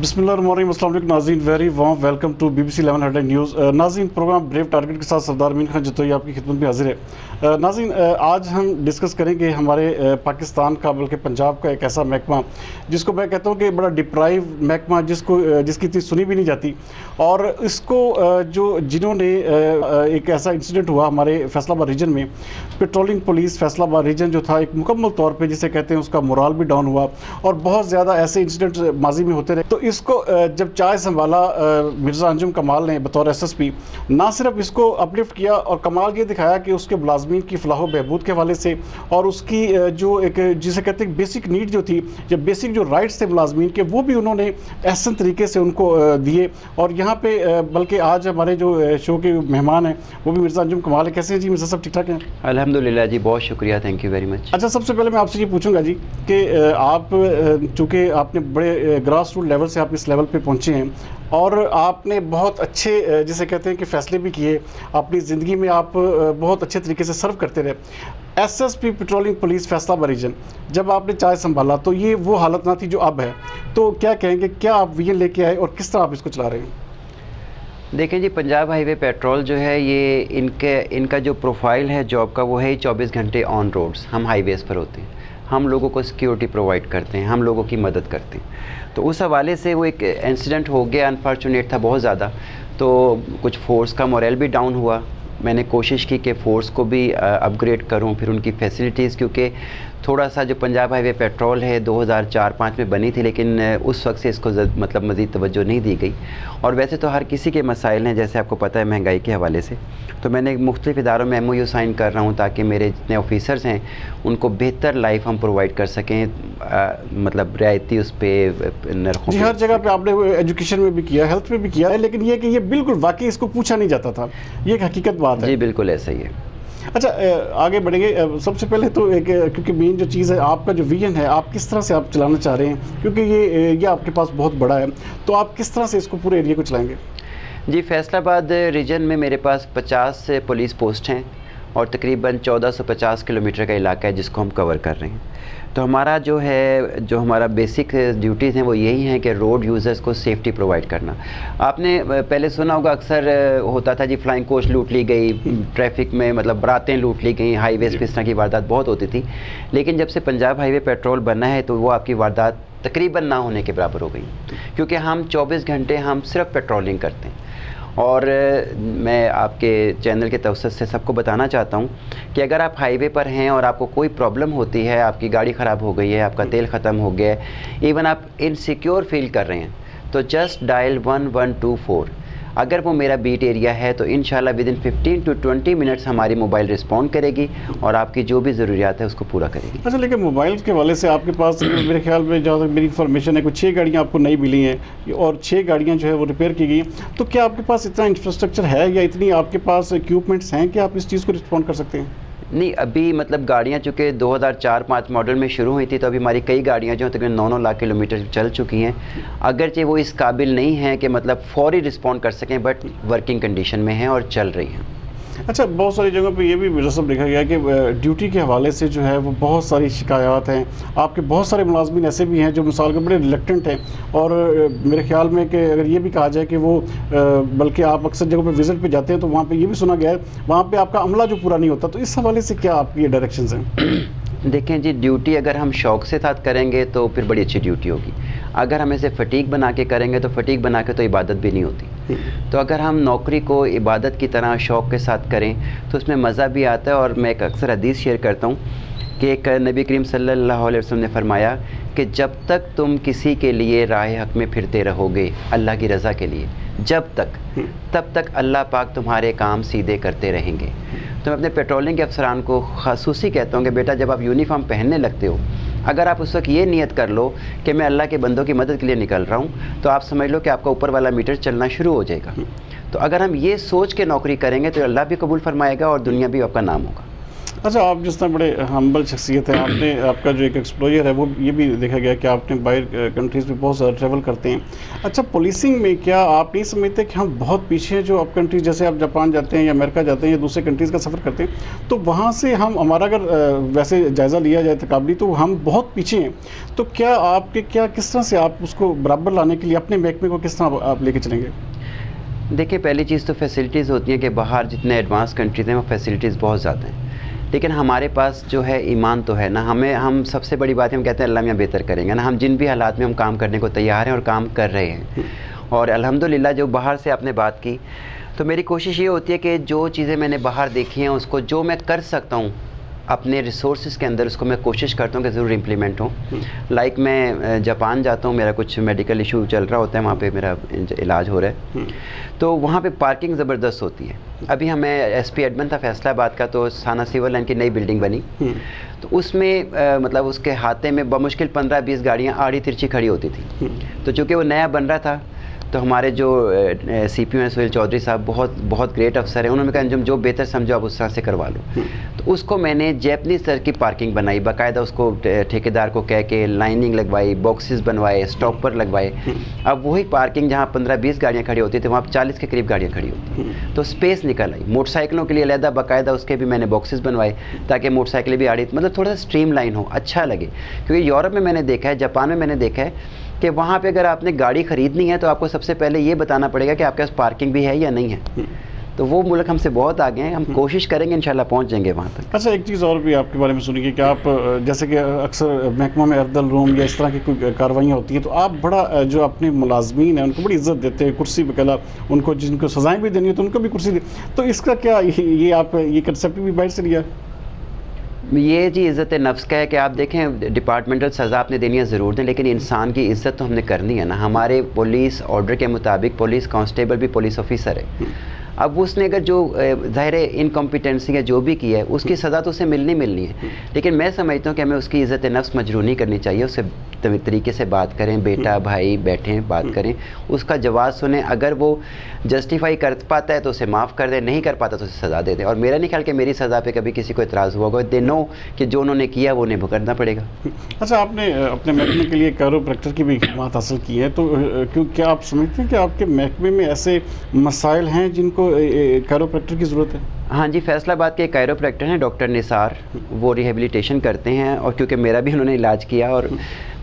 बिस्मिल्लाहिर्रहमानिर्रहीम, अस्सलाम वालेकुम नाज़रीन, very warm welcome to BBC 11 headline news. नाज़रीन, प्रोग्राम ब्रेव टारगेट के साथ सरदार अमीन खान जतोई आपकी खिदमत में हाजिर है। नाज़रीन, आज हम डिस्कस करेंगे हमारे पाकिस्तान का बल्कि पंजाब का एक ऐसा महकमा जिसको मैं कहता हूँ कि बड़ा डिप्राइव महकमा, जिसकी इतनी सुनी भी नहीं जाती। और इसको जिन्होंने एक ऐसा इंसिडेंट हुआ हमारे फैसलाबाद रीजन में, पेट्रोलिंग पुलिस फैसलाबाद रीजन जो था एक मुकम्मल तौर पर जिसे कहते हैं उसका मोराल भी डाउन हुआ और बहुत ज़्यादा ऐसे इंसिडेंट माजी में होते रहे। तो इसको जब चाय संभाला मिर्ज़ा अंजुम कमाल ने बतौर SSP, ना सिर्फ इसको अपलिफ्ट किया और कमाल ये दिखाया कि उसके मुलाजमीन की फलाह बहबूद के हवाले से और उसकी जो एक जिसे कहते हैं बेसिक नीड जो थी, जब बेसिक जो राइट्स थे मुलाजमीन के, वो भी उन्होंने एहसन तरीके से उनको दिए। और यहाँ पे बल्कि आज हमारे जो शो के मेहमान हैं वो भी मिर्ज़ा अंजुम कमाल है। कैसे हैं जी मिर्ज़ा साहब, ठीक ठाक हैं? अल्हम्दुलिल्लाह जी, बहुत शुक्रिया, थैंक यू वेरी मच। अच्छा, सबसे पहले मैं आपसे ये पूछूंगा जी कि आप चूँकि आपने बड़े ग्रास रूट लेवल से आप इस लेवल पे पहुँचे हैं और आपने बहुत अच्छे जिसे कहते हैं कि फ़ैसले भी किए अपनी ज़िंदगी में, आप बहुत अच्छे तरीके से सर्व करते रहे। SSP patrolling police Faisalabad region, जब आपने चाय संभाला तो ये वो हालत ना थी जो अब है, तो क्या कहेंगे, क्या आप विजन लेके आए और किस तरह आप इसको चला रहे हैं? देखें जी, पंजाब हाईवे पेट्रोल जो है ये इनका जो प्रोफाइल है जॉब का, वो है 24 घंटे ऑन रोड्स। हम हाईवेज़ पर होते हैं, हम लोगों को सिक्योरिटी प्रोवाइड करते हैं, हम लोगों की मदद करते हैं। तो उस हवाले से वो एक इंसिडेंट हो गया, अनफॉर्चुनेट था बहुत ज़्यादा। तो कुछ फोर्स का मोरल भी डाउन हुआ। मैंने कोशिश की कि फ़ोर्स को भी अपग्रेड करूं, फिर उनकी फैसिलिटीज़, क्योंकि थोड़ा सा जो पंजाब हाईवे पेट्रोल है 2004-05 में बनी थी, लेकिन उस वक्त से इसको मतलब मज़ीद तवज्जो नहीं दी गई। और वैसे तो हर किसी के मसाइल हैं, जैसे आपको पता है महंगाई के हवाले से। तो मैंने मुख्तलिफ इदारों में MOU साइन कर रहा हूँ ताकि मेरे जितने ऑफिसर्स हैं उनको बेहतर लाइफ हम प्रोवाइड कर सकें, मतलब रियायती उस पर नरखों। जी, हर जगह पे आपने एजुकेशन में भी किया, हेल्थ में भी किया है, लेकिन ये कि ये बिल्कुल वाकई इसको पूछा नहीं जाता था, ये एक हकीकत बात है। जी बिल्कुल ऐसा ही है। अच्छा, आगे बढ़ेंगे। सबसे पहले तो एक, क्योंकि मेन जो चीज़ है आपका जो विजन है, आप किस तरह से आप चलाना चाह रहे हैं, क्योंकि ये आपके पास बहुत बड़ा है, तो आप किस तरह से इसको पूरे एरिया को चलाएंगे? जी, फैसलाबाद रीजन में मेरे पास 50 पुलिस पोस्ट हैं और तकरीबन 1450 किलोमीटर का इलाका है जिसको हम कवर कर रहे हैं। तो हमारा जो हमारा बेसिक ड्यूटीज़ हैं वो यही हैं कि रोड यूज़र्स को सेफ्टी प्रोवाइड करना। आपने पहले सुना होगा, अक्सर होता था जी, फ्लाइंग कोच लूट ली गई, ट्रैफिक में मतलब बरातें लूट ली गई, हाईवेज़ पे इस तरह की वारदात बहुत होती थी। लेकिन जब से पंजाब हाईवे पेट्रोल बना है तो वो आपकी वारदात तकरीबन ना होने के बराबर हो गई, क्योंकि हम 24 घंटे हम सिर्फ पेट्रोलिंग करते हैं। और मैं आपके चैनल के तवसत से सबको बताना चाहता हूँ कि अगर आप हाईवे पर हैं और आपको कोई प्रॉब्लम होती है, आपकी गाड़ी ख़राब हो गई है, आपका तेल ख़त्म हो गया है, इवन आप इनसिक्योर फील कर रहे हैं, तो जस्ट डायल 1124। अगर वो मेरा बीट एरिया है तो इंशाल्लाह विदिन 15 to 20 मिनट्स हमारी मोबाइल रिस्पॉन्ड करेगी और आपकी जो भी ज़रूरियात है उसको पूरा करेगी। अच्छा, लेकिन मोबाइल के हवाले से आपके पास मेरे ख्याल में जहाँ तक मेरी इन्फॉर्मेशन है, कुछ 6 गाड़ियाँ आपको नई मिली हैं और 6 गाड़ियाँ जो है वो रिपेयर की गई। तो क्या आपके पास इतना इंफ्रास्ट्रक्चर है या इतनी आपके पास इक्विपमेंट्स हैं कि आप इस चीज़ को रिस्पॉन्ड कर सकते हैं? नहीं, अभी मतलब गाड़ियाँ चूँकि 2004-05 मॉडल में शुरू हुई थी, तो अभी हमारी कई गाड़ियाँ जो हैं तकरीबन 9-9 लाख किलोमीटर चल चुकी हैं। अगरचे वो इस काबिल नहीं हैं कि मतलब फ़ौरी रिस्पॉन्ड कर सकें, बट वर्किंग कंडीशन में हैं और चल रही हैं। अच्छा, बहुत सारी जगहों पे ये भी रस्म देखा गया कि ड्यूटी के हवाले से जो है वो बहुत सारी शिकायत हैं। आपके बहुत सारे मुलाजमीन ऐसे भी हैं जो मिसाल के बड़े रिलेक्टेंट हैं और मेरे ख्याल में कि अगर ये भी कहा जाए कि वो बल्कि आप अक्सर जगहों पे विज़िट पे जाते हैं तो वहाँ पे ये भी सुना गया है वहाँ पे आपका अमला जो पूरा नहीं होता, तो इस हवाले से क्या आपकी डायरेक्शंस हैं? देखें जी, ड्यूटी अगर हम शौक़ से साथ करेंगे तो फिर बड़ी अच्छी ड्यूटी होगी। अगर हम इसे फ़टीक बना के करेंगे तो फ़टीक बना के तो इबादत भी नहीं होती। तो अगर हम नौकरी को इबादत की तरह शौक़ के साथ करें तो उसमें मज़ा भी आता है। और मैं एक अक्सर हदीस शेयर करता हूँ कि एक नबी करीम सल्लल्लाहु अलैहि वसल्लम ने फरमाया कि जब तक तुम किसी के लिए राह हक़ में फिरते रहोगे अल्लाह की रज़ा के लिए, जब तक तब तक अल्लाह पाक तुम्हारे काम सीधे करते रहेंगे। तो मैं अपने पेट्रोलिंग के अफसरान को ख़ासूसी कहता हूँ कि बेटा, जब आप यूनिफॉर्म पहनने लगते हो, अगर आप उस वक्त ये नियत कर लो कि मैं अल्लाह के बंदों की मदद के लिए निकल रहा हूँ, तो आप समझ लो कि आपका ऊपर वाला मीटर चलना शुरू हो जाएगा। तो अगर हम ये सोच के नौकरी करेंगे तो अल्लाह भी कबूल फरमाएगा और दुनिया भी आपका नाम होगा। अच्छा, आप जिस तरह बड़े हम्बल शख्सियत है, आपने आपका जो एक एक्सप्लोजर है वो ये भी देखा गया कि आपने बाहर कंट्रीज़ में बहुत ज़्यादा ट्रैवल करते हैं। अच्छा, पुलिसिंग में क्या आप नहीं समझते कि हम बहुत पीछे हैं जो अब कंट्रीज, जैसे आप जापान जाते हैं या अमेरिका जाते हैं या दूसरे कंट्रीज़ का सफ़र करते हैं, तो वहाँ से हम हमारा अगर वैसे जायज़ा लिया जाए तकाबली, तो हम बहुत पीछे हैं। तो क्या आपके क्या किस तरह से आप उसको बराबर लाने के लिए अपने महकमे को किस तरह आप लेके चलेंगे? देखिए, पहली चीज़ तो फैसिलिटीज़ होती हैं कि बाहर जितने एडवांस कंट्रीज़ हैं वो फैसिलिटीज़ बहुत ज़्यादा हैं, लेकिन हमारे पास जो है ईमान तो है ना। हम सबसे बड़ी बात है, हम कहते हैं अल्लाह मियां बेहतर करेंगे ना। हम जिन भी हालात में हम काम करने को तैयार हैं और काम कर रहे हैं, और अल्हम्दुलिल्लाह जो बाहर से आपने बात की, तो मेरी कोशिश ये होती है कि जो चीज़ें मैंने बाहर देखी हैं उसको जो मैं कर सकता हूँ अपने रिसोर्सेज के अंदर, उसको मैं कोशिश करता हूँ कि ज़रूर इम्प्लीमेंट हो। लाइक मैं जापान जाता हूँ, मेरा कुछ मेडिकल इशू चल रहा होता है, वहाँ पे मेरा इलाज हो रहा है, तो वहाँ पे पार्किंग ज़बरदस्त होती है। अभी हमें एसपी एडमन था फैसलाबाद का, तो थाना सिविल लाइन की नई बिल्डिंग बनी, तो उसमें मतलब उसके हाथे में बमुश्किल 15-20 गाड़ियाँ आड़ी तिरछी खड़ी होती थी। तो चूँकि वो नया बन रहा था, तो हमारे जो सीपीओ हैं सुहेल चौधरी साहब, बहुत ग्रेट अफसर हैं, उन्होंने कहा जो बेहतर समझो आप उस तरह से करवा लो। तो उसको मैंने जैपनीज सर की पार्किंग बनाई, बाकायदा उसको ठेकेदार को कह के लाइनिंग लगवाई, बॉक्सेस बनवाए, स्टॉपर लगवाए। अब वही पार्किंग जहाँ 15-20 गाड़ियाँ खड़ी होती थी, वहाँ 40 के करीब गाड़ियाँ खड़ी होती, तो स्पेस निकल आई। मोटरसाइकिलों के लिए अलहदा बाकायदा उसके भी मैंने बॉक्सेस बनवाए, ताकि मोटरसाइकिलें भी आड़ी, मतलब थोड़ा सा स्ट्रीम लाइन हो, अच्छा लगे। क्योंकि यूरोप में मैंने देखा है, जापान में मैंने देखा है कि वहाँ पे अगर आपने गाड़ी ख़रीदनी है तो आपको सबसे पहले ये बताना पड़ेगा कि आपके पास पार्किंग भी है या नहीं है। तो वो मुल्क हमसे बहुत आगे हैं, हम कोशिश करेंगे इंशाल्लाह पहुँच जाएंगे वहाँ तक। अच्छा, एक चीज़ और भी आपके बारे में सुनी कि आप जैसे कि अक्सर महकमा में अर्दल रूम या इस तरह की कोई कार्रवाइयाँ होती हैं, तो आप बड़ा जो अपने मुलाजमीन हैं उनको बड़ी इज्जत देते हैं, कुर्सी पे कला, उनको जिनको सज़ाएँ भी देनी है तो उनको भी कुर्सी दे, तो इसका क्या ये आप ये कंसेप्ट भी बाहर से लिया? ये जी इज़्ज़त नफ्स का है कि आप देखें, डिपार्टमेंटल सज़ा आपने देनी है ज़रूर दें, लेकिन इंसान की इज़्ज़त तो हमने करनी है ना। हमारे पुलिस ऑर्डर के मुताबिक पुलिस कांस्टेबल भी पुलिस ऑफिसर है। अब उसने अगर जो ज़ाहिर इनकॉम्पिटेंसी है जो भी की है, उसकी सज़ा तो उसे मिलनी है, लेकिन मैं समझता हूँ कि हमें उसकी इज़्ज़त नफ्स मजरूह नहीं करनी चाहिए। उससे तरीके से बात करें, बेटा भाई बैठें बात करें, उसका जवाब सुने। अगर वो जस्टिफाई कर पाता है तो उसे माफ़ कर दें, नहीं कर पाता तो उसे सज़ा दे दें। और मेरा नहीं ख्याल कि मेरी सज़ा पे कभी किसी को इतराज़ हुआ होगा। दे नो कि जो उन्होंने किया वो उन्हें भुगतना पड़ेगा। अच्छा, आपने अपने महकमे के लिए कैरोप्रैक्टर की भी खिदमत हासिल की है, तो क्यों क्या आप समझते हैं कि आपके महकमे में ऐसे मसाइल हैं जिनको कैरोप्रैक्टर की ज़रूरत है? हाँ जी, फैसलाबाद के कैरोप्रैक्टर हैं डॉक्टर निसार, वो रिहेबिलिटेशन करते हैं, और क्योंकि मेरा भी उन्होंने इलाज किया, और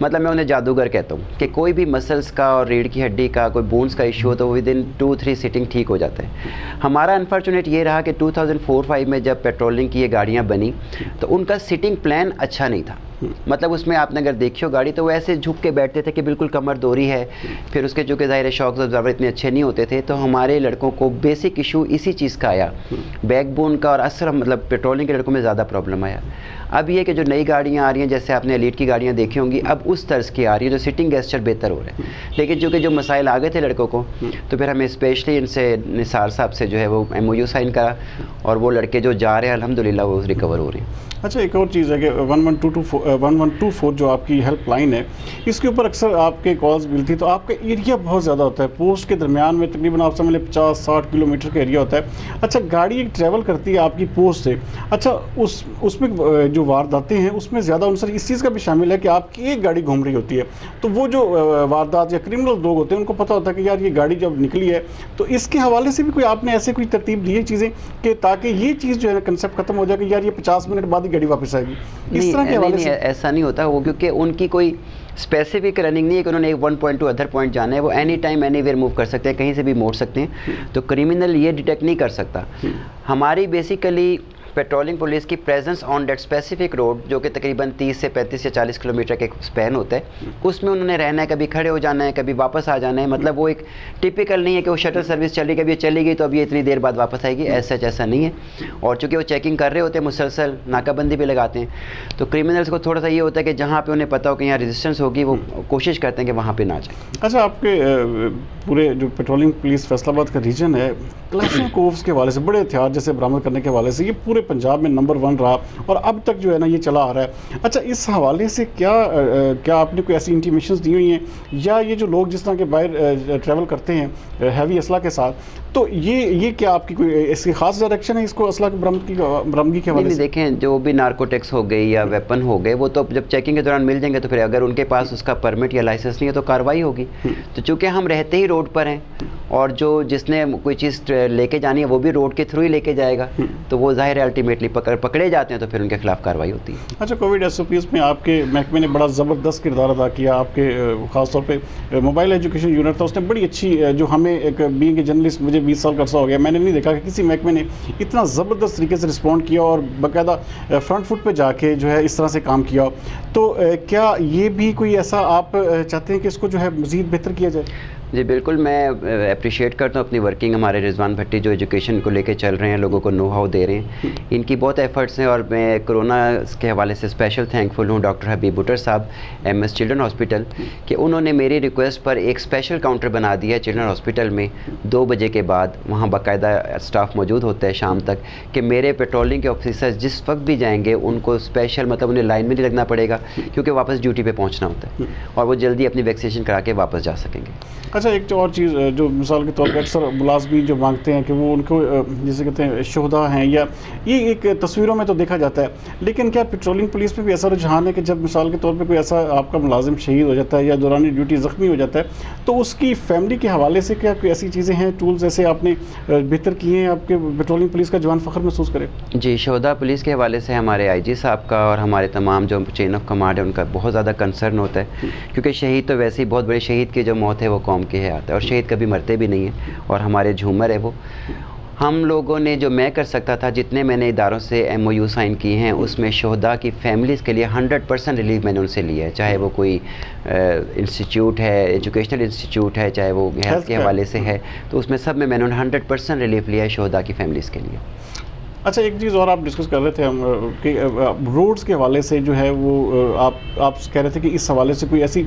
मतलब मैं उन्हें जादूगर कहता हूँ कि कोई भी मसल्स का और रीढ़ की हड्डी का कोई बोन्स का इशू हो तो विद इन 2-3 सिटिंग ठीक हो जाता है। हमारा अनफॉर्चुनेट ये रहा कि 2004-05 में जब पेट्रोलिंग की ये गाड़ियाँ बनी तो उनका सिटिंग प्लान अच्छा नहीं था। मतलब उसमें आपने अगर देखी हो गाड़ी तो वो ऐसे झुक के बैठते थे कि बिल्कुल कमर दोरी है, फिर उसके जो कि ज़ाहिर शॉक ऑब्जर्वर इतने अच्छे नहीं होते थे। तो हमारे लड़कों को बेसिक इशू इसी चीज़ का आया, बैकबोन का, और असर मतलब पेट्रोलिंग के लड़कों में ज़्यादा प्रॉब्लम आया। अब ये कि जो नई गाड़ियाँ आ रही हैं, जैसे आपने एलीट की गाड़ियाँ देखी होंगी, अब उस तर्ज की आ रही है जो सिटिंग गेस्चर बेहतर हो रहे हैं। लेकिन चूँकि जो मसाइल आ गए थे लड़कों को, तो फिर हमें स्पेशली इनसे निसार साहब से जो है वो MOU साइन करा, और वो लड़के जो जा रहे हैं अल्हम्दुलिल्लाह वो रिकवर हो रहे हैं। अच्छा, एक और चीज़ है कि 1124 जो आपकी हेल्पलाइन है, इसके ऊपर अक्सर आपके कॉल्स मिलती, तो आपका एरिया बहुत ज़्यादा होता है, पोस्ट के दरमियान में तकरीबन आप समझ लें 50-60 किलोमीटर का एरिया होता है। अच्छा, गाड़ी एक ट्रैवल करती है आपकी पोस्ट से, अच्छा उसमें जो वारदातें हैं उसमें ज़्यादा अनुसार इस चीज़ का भी शामिल है कि आपकी एक गाड़ी घूम रही होती है, तो वो जो वारदात या क्रिमिनल लोग होते हैं उनको पता होता है कि यार ये गाड़ी जब निकली है, तो इसके हवाले से भी कोई आपने ऐसे कोई तरतीब दी है चीज़ें कि ताकि ये चीज़ जो है कंसेप्ट खत्म हो जाए कि यार ये 50 मिनट बाद गाड़ी वापस आएगी, इस तरह के हवाले से? ऐसा नहीं होता वो, क्योंकि उनकी कोई स्पेसिफिक रनिंग नहीं है कि उन्होंने एक 1 पॉइंट टू अदर पॉइंट जाना है। वो एनी टाइम एनीवेयर मूव कर सकते हैं, कहीं से भी मोड़ सकते हैं, तो क्रिमिनल ये डिटेक्ट नहीं कर सकता। हमारी बेसिकली पेट्रोलिंग पुलिस की presence on that specific road, जो कि तकरीबन 30 से 35 या 40 किलोमीटर के स्पैन होता है, उसमें उन्होंने रहना है, कभी खड़े हो जाना है, कभी वापस आ जाना है। मतलब वो एक टिपिकल नहीं है कि वो शटल सर्विस चली, कभी ये चली गई तो अब ये इतनी देर बाद वापस आएगी, ऐसा नहीं है। और चूँकि वो चेकिंग कर रहे होते हैं, मुसलसल नाकाबंदी भी लगाते हैं, तो क्रिमिनल्स को थोड़ा सा ये होता है कि जहाँ पर उन्हें पता हो कि यहाँ रेजिस्टेंस होगी, वो कोशिश करते हैं कि वहाँ पर ना जाए। अच्छा, आपके पूरे जो पेट्रोलिंग पुलिस फैसलाबाद का रीजन है, क्लैशनकोव्स के हवाले से बड़े हथियार जैसे बरामद करने के हवाले से ये पूरे पंजाब में नंबर 1 रहा और अब तक जो है ना ये चला आ रहा है। अच्छा, इस हवाले से क्या आपने कोई ऐसी इंटीमेशंस दी हुई हैं, या ये जो लोग जिस तरह के बाहर ट्रैवल करते हैं हैवी असला के साथ, तो ये क्या आपकी कोई ऐसी खास डायरेक्शन है इसको असला की बरामदगी के हवाले से? देखें, जो भी नार्कोटिक्स हो गई या वेपन हो गए, वो तो जब चेकिंग के दौरान मिल जाएंगे, तो फिर अगर उनके पास उसका परमिट या लाइसेंस नहीं है तो कार्रवाई होगी। तो चूँकि हम रहते ही रोड पर हैं और जो जिसने कोई चीज़ लेके जानी है वो भी रोड के थ्रू ही लेके जाएगा, तो वो जाहिर है अल्टीमेटली पकड़े जाते हैं, तो फिर उनके खिलाफ कार्रवाई होती है। अच्छा, कोविड SOPs में आपके महकमे ने बड़ा ज़बरदस्त किरदार अदा किया। आपके ख़ासतौर पे मोबाइल एजुकेशन यूनिट था, उसने बड़ी अच्छी जो हमें एक बीइंग ए जर्नलिस्ट, मुझे 20 साल का अर्सा हो गया, मैंने नहीं देखा कि किसी महकमे ने इतना ज़बरदस्त तरीके से रिस्पॉन्ड किया और बाकायदा फ्रंट फुट पे जाके जो है इस तरह से काम किया। तो क्या ये भी कोई ऐसा आप चाहते हैं कि इसको जो है मज़ीद बेहतर किया जाए? जी बिल्कुल, मैं अप्रिशिएट करता हूँ अपनी वर्किंग, हमारे रिजवान भट्टी जो एजुकेशन को लेके चल रहे हैं, लोगों को नो हाउ दे रहे हैं, इनकी बहुत एफर्ट्स हैं। और मैं कोरोना के हवाले से स्पेशल थैंकफुल हूँ डॉक्टर हबीब बुटर साहब MS चिल्ड्रन हॉस्पिटल कि उन्होंने मेरी रिक्वेस्ट पर एक स्पेशल काउंटर बना दिया है चिल्ड्रन हॉस्पिटल में 2 बजे के बाद। वहाँ बाकायदा स्टाफ मौजूद होता है शाम तक, कि मेरे पेट्रोलिंग के ऑफिसर्स जिस वक्त भी जाएंगे उनको स्पेशल, मतलब उन्हें लाइन में नहीं लगना पड़ेगा, क्योंकि वापस ड्यूटी पे पहुँचना होता है और वो जल्दी अपनी वैक्सीनेशन करा के वापस जा सकेंगे। अच्छा, एक और चीज़ जो मिसाल के तौर पर अक्सर मुलाजमीन जो मांगते हैं कि वो उनको जैसे कहते हैं शोहदा हैं, या ये एक तस्वीरों में तो देखा जाता है, लेकिन क्या पेट्रोलिंग पुलिस में भी ऐसा रुझान है कि जब मिसाल के तौर पे कोई ऐसा आपका मुलाजिम शहीद हो जाता है या दौरान ड्यूटी ज़ख्मी हो जाता है, तो उसकी फैमिली के हवाले से क्या कोई ऐसी चीज़ें हैं, टूल्स ऐसे आपने बेहतर किए हैं आपके पेट्रोलिंग पुलिस का जवान फ़ख्र महसूस करे? जी, शोहदा पुलिस के हवाले से हमारे IG साहब का और हमारे तमाम जो चेन ऑफ कमांड है उनका बहुत ज़्यादा कंसर्न होता है, क्योंकि शहीद तो वैसे ही बहुत बड़े, शहीद की जो मौत है वो कौम की है आता है, और शहीद कभी मरते भी नहीं हैं, और हमारे झूमर है वो। हम लोगों ने जो मैं कर सकता था, जितने मैंने इदारों से MOU साइन किए हैं, उसमें शोहदा की फैमिलीज़ के लिए 100% रिलीफ मैंने उनसे लिया है, चाहे वो कोई इंस्टीट्यूट है, एजुकेशनल इंस्टीट्यूट है, चाहे वो हेल्थ के हवाले से है, तो उसमें सब में मैंने 100% रिलीफ लिया है शोहदा की फैमिलीज़ के लिए। अच्छा, एक चीज़ और आप डिस्कस कर रहे थे हम कि रोड्स के हवाले से जो है वो आप कह रहे थे कि इस हवाले से कोई ऐसी,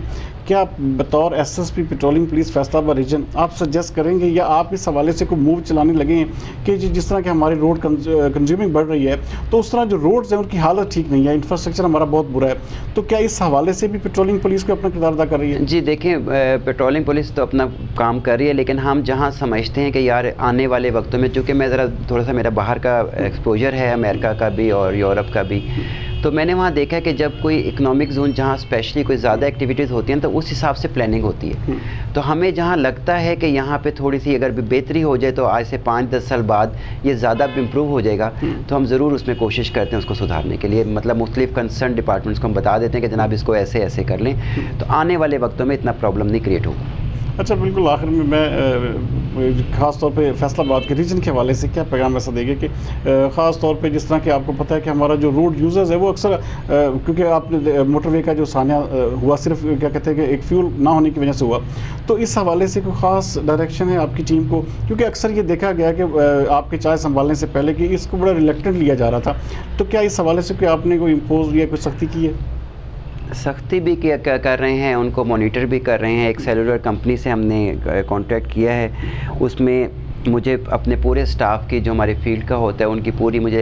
क्या बतौर SSP patrolling police Faisalabad region आप सजेस्ट करेंगे, या आप इस हवाले से कोई मूव चलाने लगे हैं कि जिस तरह के हमारे रोड कंज्यूमिंग बढ़ रही है, तो उस तरह जो रोड्स हैं उनकी हालत ठीक नहीं है, इंफ्रास्ट्रक्चर हमारा बहुत बुरा है, तो क्या इस हवाले से भी पेट्रोलिंग पुलिस को अपना किरदार अदा कर रही है? जी देखें, पेट्रोलिंग पुलिस तो अपना काम कर रही है, लेकिन हम जहाँ समझते हैं कि यार आने वाले वक्तों में, चूँकि मैं ज़रा थोड़ा सा मेरा बाहर का एक्सपोजर है, अमेरिका का भी और यूरोप का भी, तो मैंने वहाँ देखा कि जब कोई इकोनॉमिक जोन जहाँ स्पेशली कोई ज़्यादा एक्टिविटीज़ होती हैं, तो उस हिसाब से प्लानिंग होती है। तो हमें जहाँ लगता है कि यहाँ पे थोड़ी सी अगर भी बेहतरी हो जाए, तो आज से 5-10 साल बाद ये ज़्यादा इम्प्रूव हो जाएगा, तो हम ज़रूर उसमें कोशिश करते हैं उसको सुधारने के लिए। मतलब मुख्तलिफ कंसर्न डिपार्टमेंट्स को हम बता देते हैं कि जनाब इसको ऐसे ऐसे कर लें, तो आने वाले वक्तों में इतना प्रॉब्लम नहीं क्रिएट होगा। अच्छा, बिल्कुल आखिर में मैं ख़ास तौर पे फैसलाबाद के रीजन के हवाले से क्या पैगाम ऐसा देंगे कि ख़ास तौर पे जिस तरह कि आपको पता है कि हमारा जो रोड यूज़र्स है वो अक्सर क्योंकि आपने मोटरवे का जो सानिया हुआ सिर्फ क्या कहते हैं कि एक फ्यूल ना होने की वजह से हुआ, तो इस हवाले से कोई ख़ास डायरेक्शन है आपकी टीम को? क्योंकि अक्सर ये देखा गया कि आपके चाय संभालने से पहले कि इसको बड़ा रिलेक्टेंट लिया जा रहा था, तो क्या इस हवाले से कोई आपने कोई इम्पोज या कोई सख्ती की है? सख्ती भी कर रहे हैं, उनको मॉनिटर भी कर रहे हैं। एक सेलुलर कंपनी से हमने कॉन्ट्रैक्ट किया है, उसमें मुझे अपने पूरे स्टाफ की जो हमारे फील्ड का होता है उनकी पूरी, मुझे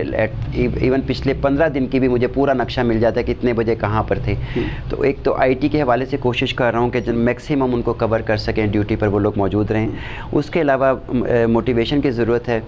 इवन पिछले 15 दिन की भी मुझे पूरा नक्शा मिल जाता है कि कितने बजे कहाँ पर थे। तो एक तो IT के हवाले से कोशिश कर रहा हूँ कि मैक्सिमम उनको कवर कर सकें, ड्यूटी पर वो लोग मौजूद रहें। उसके अलावा मोटिवेशन की ज़रूरत है।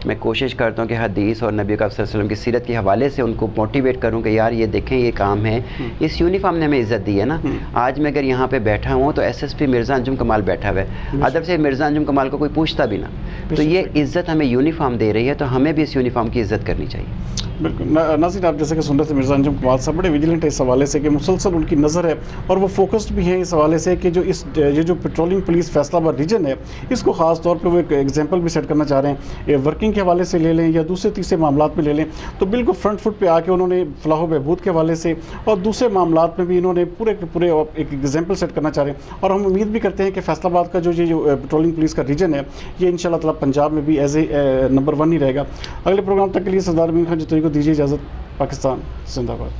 मैं कोशिश करता हूँ कि हदीस और नबी सल्लल्लाहु अलैहि वसल्लम की सीरत के हवाले से उनको मोटिवेट करूँ कि यार ये देखें, ये काम है, इस यूनिफॉर्म ने हमें इज़्ज़त दी है ना। आज मैं अगर यहाँ पर बैठा हूँ तो SSP मिर्ज़ा अंजुम कमाल बैठा हुआ है, अदब से मिर्ज़ा अंजुम कमाल को कोई पूछता भी ना। तो ये इज़्ज़त हमें यूनिफॉर्म दे रही है, तो हमें भी इस यूनिफॉर्म की इज़्ज़त करनी चाहिए। बिल्कुल नाज़रीन, आप जैसे कि सुन रहे थे मिर्ज़ा अंजुम कमाल साहब बड़े विजिलेंट है इस हवाले से कि मुसलसल उनकी नज़र है और वो फोकस्ड भी है इस हवाले से कि ये जो पेट्रोलिंग पुलिस फैसलाबाद रीजन है, इसको ख़ास तौर पे वो एक एग्जांपल भी सेट करना चाह रहे हैं। वर्किंग के हवाले से ले लें या दूसरे तीसरे मामलात में ले लें, तो बिल्कुल फ्रंट फुट पर आके उन्होंने फलाह बहबूद के हवाले से और दूसरे मामलात में भी इन्होंने पूरे के पूरे एक एग्जाम्पल सेट करना चाह रहे हैं। और हम उम्मीद भी करते हैं कि फैसलाबाद का जो पेट्रोलिंग पुलिस का रीजन है, ये इंशाल्लाह ताला पंजाब में भी एज ए नंबर 1 ही रहेगा। अगले प्रोग्राम तक के लिए सरदार अमीन खान जितोई को दीजिए इजाज़त। पाकिस्तान जिंदाबाद।